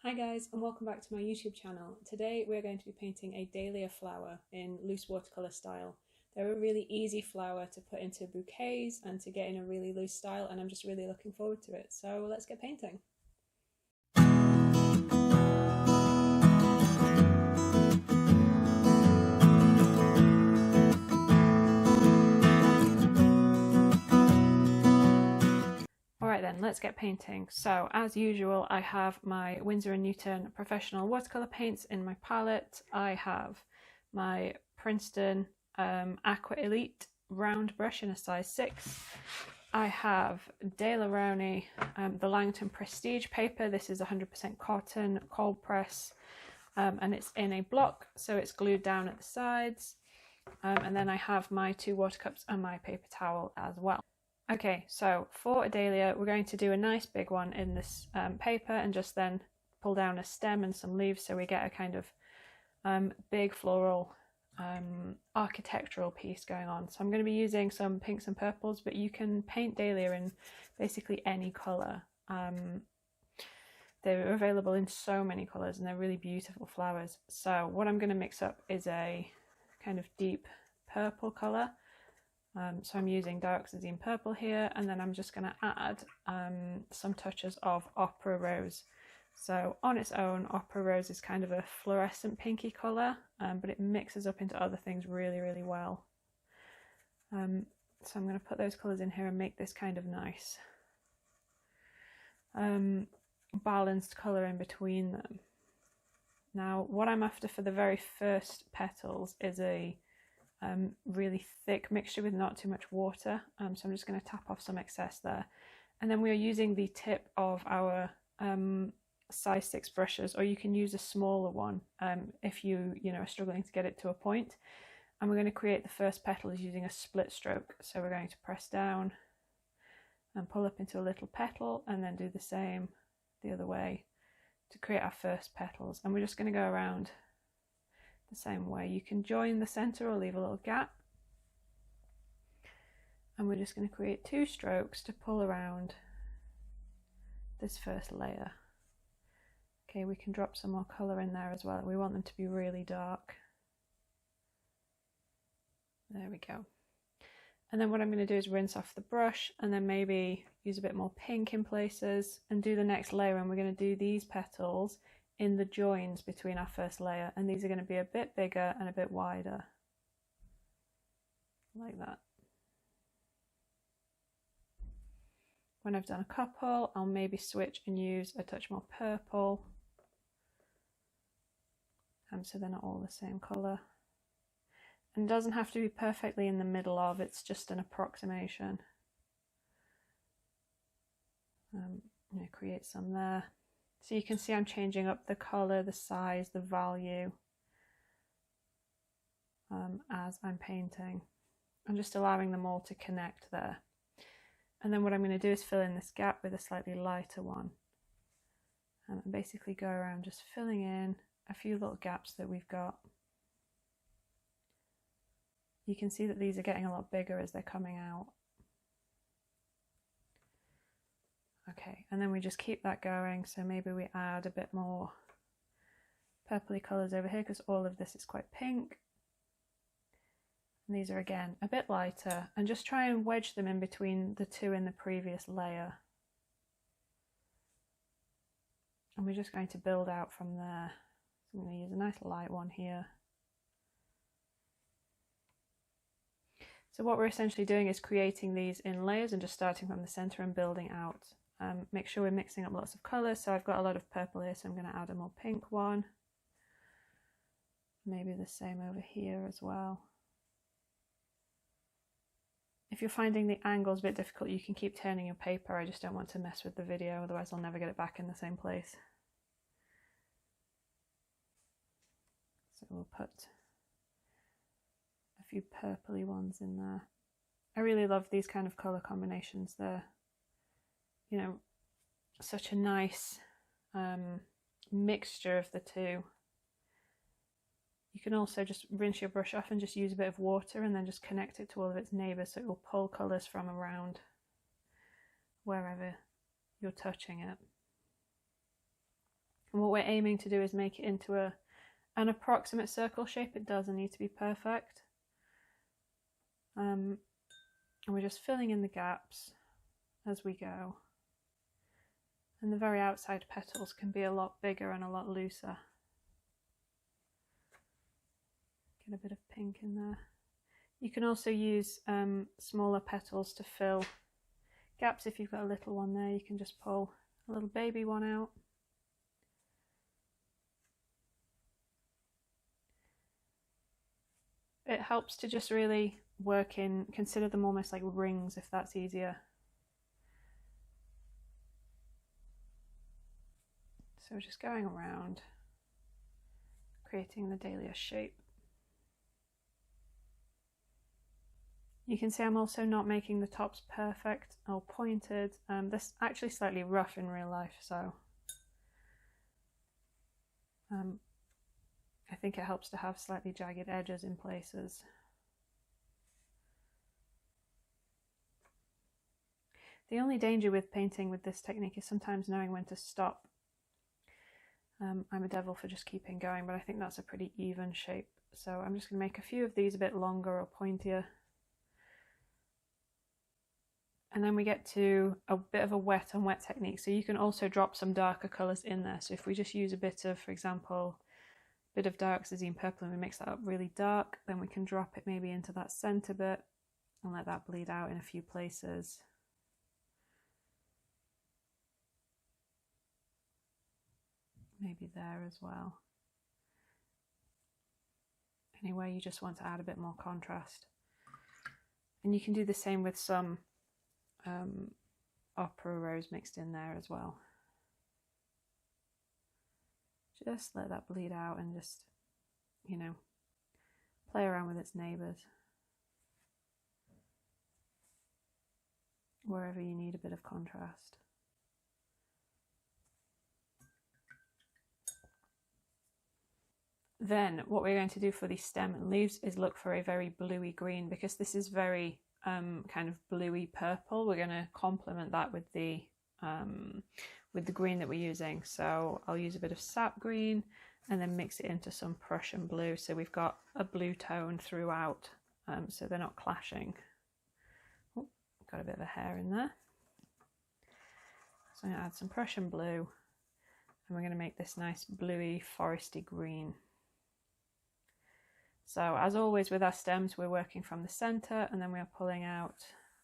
Hi guys, and welcome back to my YouTube channel. Today we're going to be painting a dahlia flower in loose watercolour style. They're a really easy flower to put into bouquets and to get in a really loose style, and I'm just really looking forward to it. So let's get painting. Alright then, let's get painting. So as usual, I have my Winsor & Newton professional watercolour paints in my palette. I have my Princeton Aqua Elite round brush in a size 6. I have Dahlia Rowney, the Langton Prestige paper. This is 100% cotton, cold press, and it's in a block, so it's glued down at the sides. And then I have my 2 water cups and my paper towel as well. Okay, so for a dahlia, we're going to do a nice big one in this paper and just then pull down a stem and some leaves so we get a kind of big floral architectural piece going on. So I'm going to be using some pinks and purples, but you can paint dahlia in basically any colour. They're available in so many colours and they're really beautiful flowers. So what I'm going to mix up is a kind of deep purple colour. So I'm using Dioxazine Purple here, and then I'm just going to add some touches of Opera Rose. So on its own, Opera Rose is kind of a fluorescent pinky colour, but it mixes up into other things really, really well. So I'm going to put those colours in here and make this kind of nice balanced colour in between them. Now, what I'm after for the very first petals is a really thick mixture with not too much water, so I'm just going to tap off some excess there, and then we are using the tip of our size 6 brushes, or you can use a smaller one if you are struggling to get it to a point. And we're going to create the first petals using a split stroke, so we're going to press down and pull up into a little petal and then do the same the other way to create our first petals, and we're just going to go around the same way. You can join the center or leave a little gap, and we're just going to create 2 strokes to pull around this first layer. Okay, we can drop some more color in there as well. We want them to be really dark. There we go. And then what I'm going to do is rinse off the brush and then maybe use a bit more pink in places and do the next layer, and we're going to do these petals in the joins between our first layer, and these are going to be a bit bigger and a bit wider, like that. When I've done a couple, I'll maybe switch and use a touch more purple, so they're not all the same colour. And it doesn't have to be perfectly in the middle of, it's just an approximation. Create some there. So you can see I'm changing up the colour, the size, the value as I'm painting. I'm just allowing them all to connect there. And then what I'm going to do is fill in this gap with a slightly lighter one. And basically go around just filling in a few little gaps that we've got. You can see that these are getting a lot bigger as they're coming out. Okay, and then we just keep that going, so maybe we add a bit more purpley colours over here because all of this is quite pink. And these are again a bit lighter, and just try and wedge them in between the 2 in the previous layer. And we're just going to build out from there. So I'm going to use a nice light one here. So what we're essentially doing is creating these in layers and just starting from the centre and building out. Make sure we're mixing up lots of colours. So I've got a lot of purple here, so I'm going to add a more pink one. Maybe the same over here as well. If you're finding the angles a bit difficult, you can keep turning your paper. I just don't want to mess with the video, otherwise I'll never get it back in the same place. So we'll put a few purpley ones in there. I really love these kind of colour combinations. They're such a nice mixture of the 2. You can also just rinse your brush off and just use a bit of water and then just connect it to all of its neighbours, so it will pull colours from around wherever you're touching it. And what we're aiming to do is make it into an approximate circle shape. It doesn't need to be perfect. And we're just filling in the gaps as we go. And the very outside petals can be a lot bigger and a lot looser. Get a bit of pink in there. You can also use smaller petals to fill gaps. If you've got a little one there, you can just pull a little baby one out. It helps to just really work in, consider them almost like rings if that's easier. So just going around, creating the dahlia shape. You can see I'm also not making the tops perfect or pointed. This is actually slightly rough in real life, so I think it helps to have slightly jagged edges in places. The only danger with painting with this technique is sometimes knowing when to stop. I'm a devil for just keeping going, but I think that's a pretty even shape. So I'm just going to make a few of these a bit longer or pointier. And then we get to a bit of a wet on wet technique. So you can also drop some darker colours in there. So if we just use a bit of, for example, a bit of Dioxazine Purple and we mix that up really dark, then we can drop it maybe into that centre bit and let that bleed out in a few places. Maybe there as well. Anywhere you just want to add a bit more contrast. And you can do the same with some opera rose mixed in there as well. Just let that bleed out and just, you know, play around with its neighbours. Wherever you need a bit of contrast. Then what we're going to do for the stem and leaves is look for a very bluey green, because this is very kind of bluey purple. We're going to complement that with the green that we're using. So I'll use a bit of Sap Green and then mix it into some Prussian Blue. So we've got a blue tone throughout, so they're not clashing. Oh, got a bit of a hair in there. So I'm going to add some Prussian Blue and we're going to make this nice bluey foresty green. So as always with our stems, we're working from the centre and then we're pulling out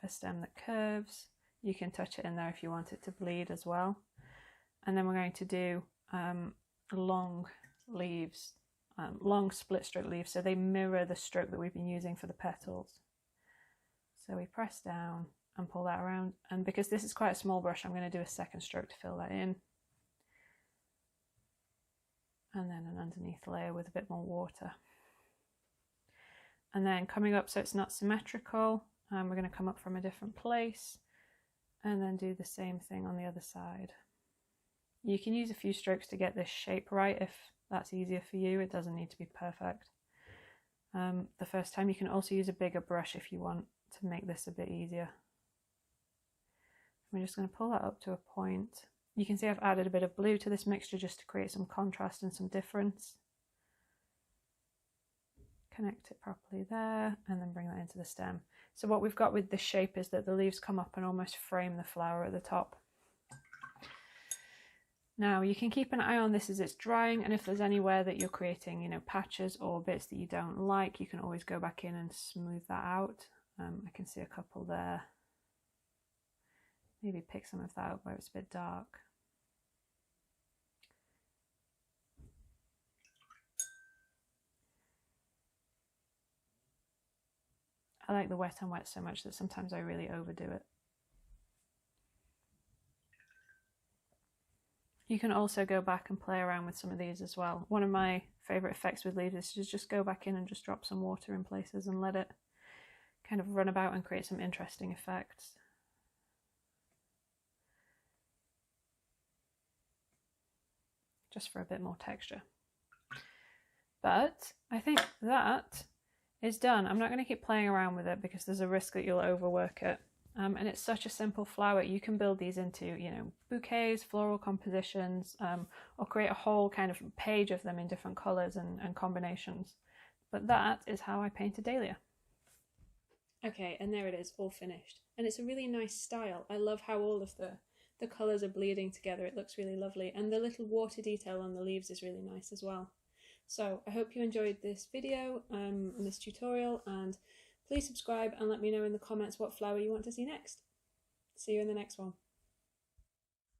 a stem that curves. You can touch it in there if you want it to bleed as well. And then we're going to do long leaves, long split stroke leaves, so they mirror the stroke that we've been using for the petals. So we press down and pull that around, and because this is quite a small brush, I'm going to do a second stroke to fill that in. And then an underneath layer with a bit more water. And then coming up so it's not symmetrical, we're going to come up from a different place and then do the same thing on the other side. You can use a few strokes to get this shape right if that's easier for you. It doesn't need to be perfect. The first time you can also use a bigger brush if you want to make this a bit easier. We're just going to pull that up to a point. You can see I've added a bit of blue to this mixture just to create some contrast and some difference. Connect it properly there and then bring that into the stem. So what we've got with this shape is that the leaves come up and almost frame the flower at the top. Now you can keep an eye on this as it's drying, and if there's anywhere that you're creating, you know, patches or bits that you don't like, you can always go back in and smooth that out. I can see a couple there. Maybe pick some of that out where it's a bit dark. I like the wet on wet so much that sometimes I really overdo it. You can also go back and play around with some of these as well. One of my favourite effects with leaves is to just go back in and just drop some water in places and let it kind of run about and create some interesting effects. Just for a bit more texture. But I think that is done. I'm not going to keep playing around with it because there's a risk that you'll overwork it. And it's such a simple flower. You can build these into, you know, bouquets, floral compositions, or create a whole kind of page of them in different colours and combinations. But that is how I painted Dahlia. Okay, and there it is, all finished. And it's a really nice style. I love how all of the colours are bleeding together. It looks really lovely. And the little water detail on the leaves is really nice as well. So I hope you enjoyed this video and this tutorial, and please subscribe and let me know in the comments what flower you want to see next. See you in the next one.